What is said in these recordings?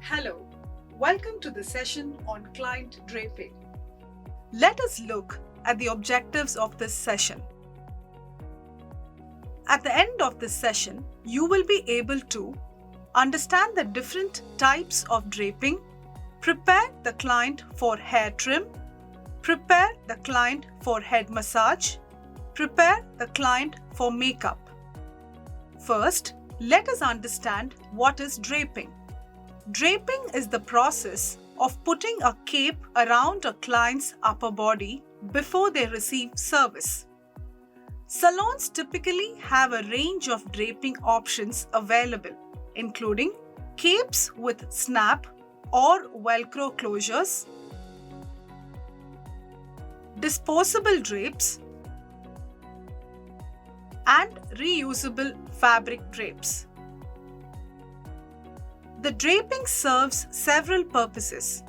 Hello, welcome to the session on client draping. Let us look at the objectives of this session. At the end of this session, you will be able to understand the different types of draping, prepare the client for hair trim, prepare the client for head massage, prepare the client for makeup. First, let us understand what is draping. Draping is the process of putting a cape around a client's upper body before they receive service. Salons typically have a range of draping options available, including capes with snap or Velcro closures, disposable drapes, and reusable fabric drapes. The draping serves several purposes,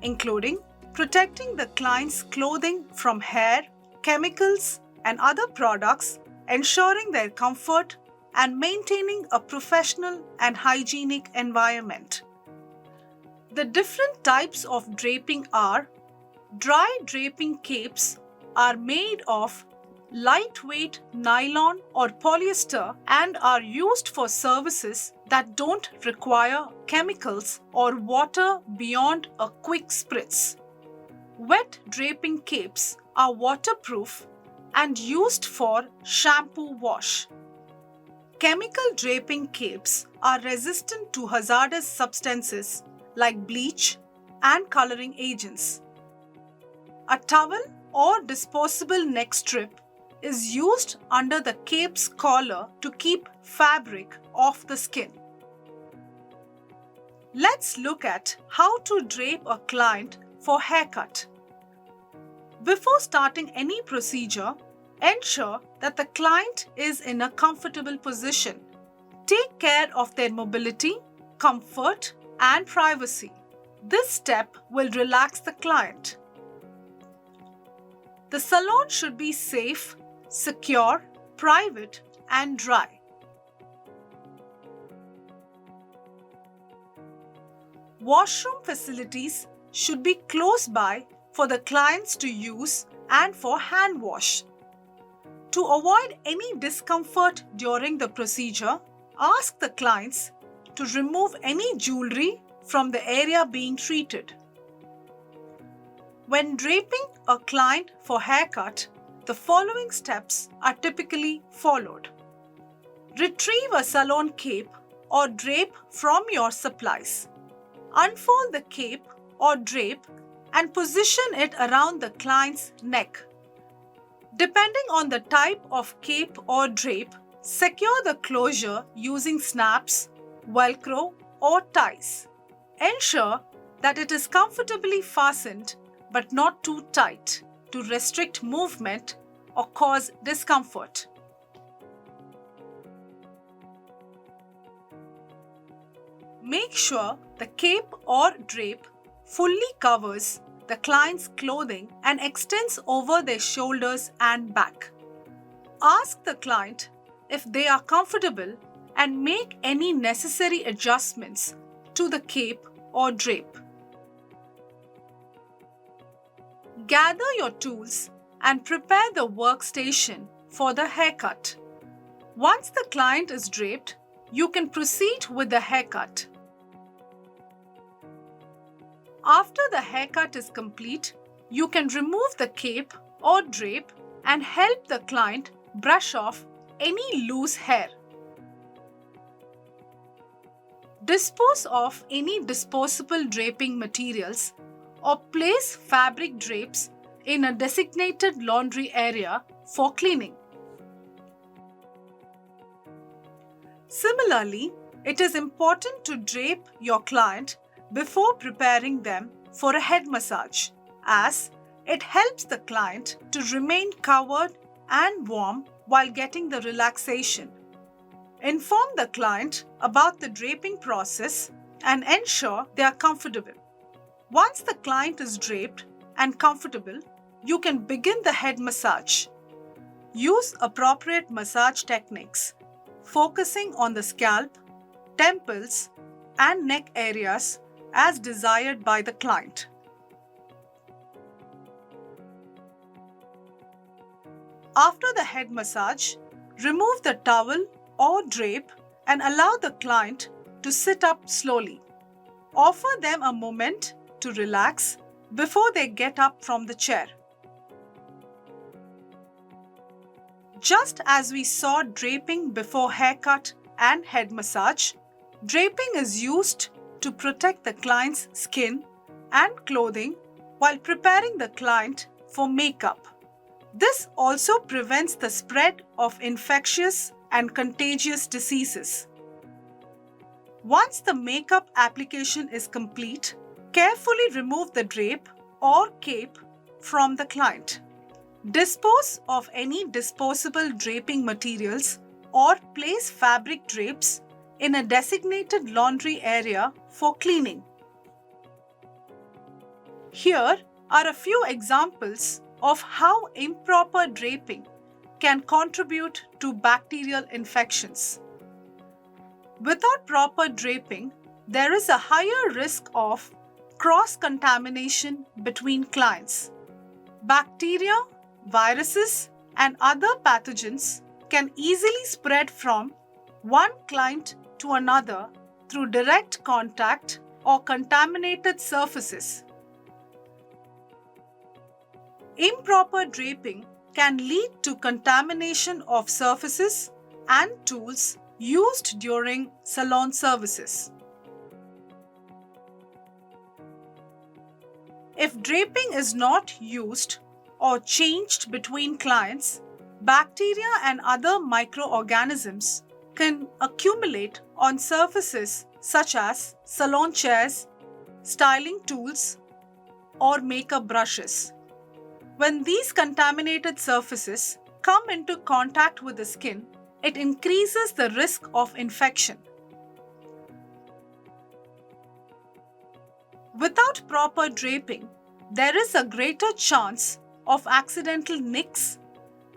including protecting the client's clothing from hair, chemicals, and other products, ensuring their comfort and maintaining a professional and hygienic environment. The different types of draping are: dry draping capes are made of lightweight nylon or polyester and are used for services that don't require chemicals or water beyond a quick spritz. Wet draping capes are waterproof and used for shampoo wash. Chemical draping capes are resistant to hazardous substances like bleach and coloring agents. A towel or disposable neck strip is used under the cape's collar to keep fabric off the skin. Let's look at how to drape a client for haircut. Before starting any procedure, ensure that the client is in a comfortable position. Take care of their mobility, comfort, and privacy. This step will relax the client. The salon should be safe, secure, private, and dry. Washroom facilities should be close by for the clients to use and for hand wash. To avoid any discomfort during the procedure, ask the clients to remove any jewelry from the area being treated. When draping a client for haircut, the following steps are typically followed. Retrieve a salon cape or drape from your supplies. Unfold the cape or drape and position it around the client's neck. Depending on the type of cape or drape, secure the closure using snaps, Velcro, or ties. Ensure that it is comfortably fastened but not too tight to restrict movement or cause discomfort. Make sure the cape or drape fully covers the client's clothing and extends over their shoulders and back. Ask the client if they are comfortable and make any necessary adjustments to the cape or drape. Gather your tools and prepare the workstation for the haircut. Once the client is draped, you can proceed with the haircut. After the haircut is complete, you can remove the cape or drape and help the client brush off any loose hair. Dispose of any disposable draping materials or place fabric drapes in a designated laundry area for cleaning. Similarly, it is important to drape your client before preparing them for a head massage, as it helps the client to remain covered and warm while getting the relaxation. Inform the client about the draping process and ensure they are comfortable. Once the client is draped and comfortable, you can begin the head massage. Use appropriate massage techniques, focusing on the scalp, temples, and neck areas as desired by the client. After the head massage, remove the towel or drape and allow the client to sit up slowly. Offer them a moment to relax before they get up from the chair. Just as we saw draping before haircut and head massage, draping is used to protect the client's skin and clothing while preparing the client for makeup. This also prevents the spread of infectious and contagious diseases. Once the makeup application is complete, carefully remove the drape or cape from the client. Dispose of any disposable draping materials or place fabric drapes in a designated laundry area for cleaning. Here are a few examples of how improper draping can contribute to bacterial infections. Without proper draping, there is a higher risk of cross-contamination between clients. Bacteria, viruses, and other pathogens can easily spread from one client to another through direct contact or contaminated surfaces. Improper draping can lead to contamination of surfaces and tools used during salon services. If draping is not used or changed between clients, bacteria and other microorganisms can accumulate on surfaces such as salon chairs, styling tools, or makeup brushes. When these contaminated surfaces come into contact with the skin, it increases the risk of infection. Without proper draping, there is a greater chance of accidental nicks,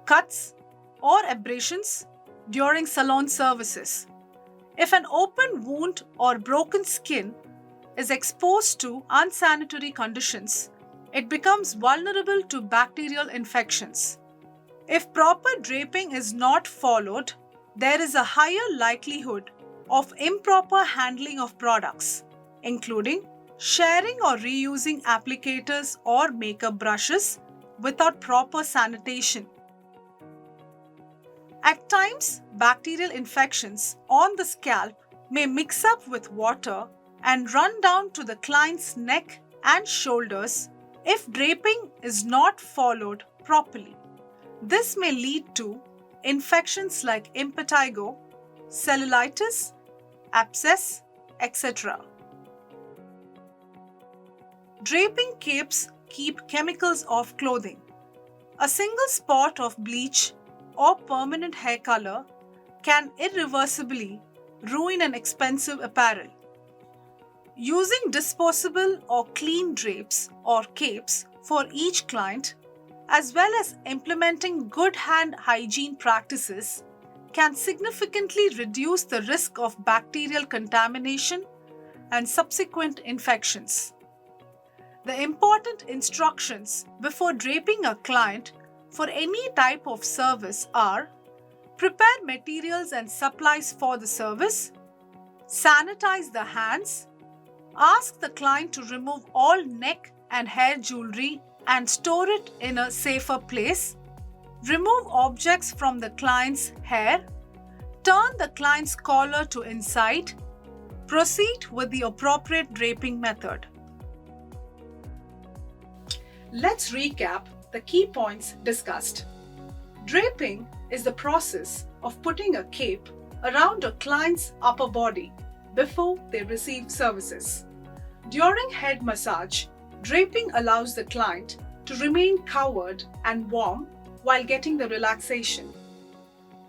cuts, or abrasions during salon services. If an open wound or broken skin is exposed to unsanitary conditions, it becomes vulnerable to bacterial infections. If proper draping is not followed, there is a higher likelihood of improper handling of products, including sharing or reusing applicators or makeup brushes without proper sanitation. At times, bacterial infections on the scalp may mix up with water and run down to the client's neck and shoulders if draping is not followed properly. This may lead to infections like impetigo, cellulitis, abscess, etc. Draping capes keep chemicals off clothing. A single spot of bleach or permanent hair color can irreversibly ruin an expensive apparel. Using disposable or clean drapes or capes for each client, as well as implementing good hand hygiene practices, can significantly reduce the risk of bacterial contamination and subsequent infections. The important instructions before draping a client for any type of service are: prepare materials and supplies for the service, sanitize the hands, ask the client to remove all neck and hair jewelry and store it in a safer place, remove objects from the client's hair, turn the client's collar to inside, proceed with the appropriate draping method. Let's recap the key points discussed. Draping is the process of putting a cape around a client's upper body before they receive services. During head massage, draping allows the client to remain covered and warm while getting the relaxation.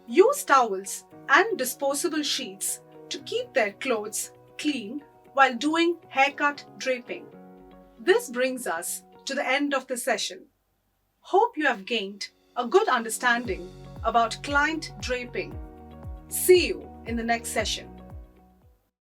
Use towels and disposable sheets to keep their clothes clean while doing haircut draping. This brings us to the end of the session. Hope you have gained a good understanding about client draping. See you in the next session.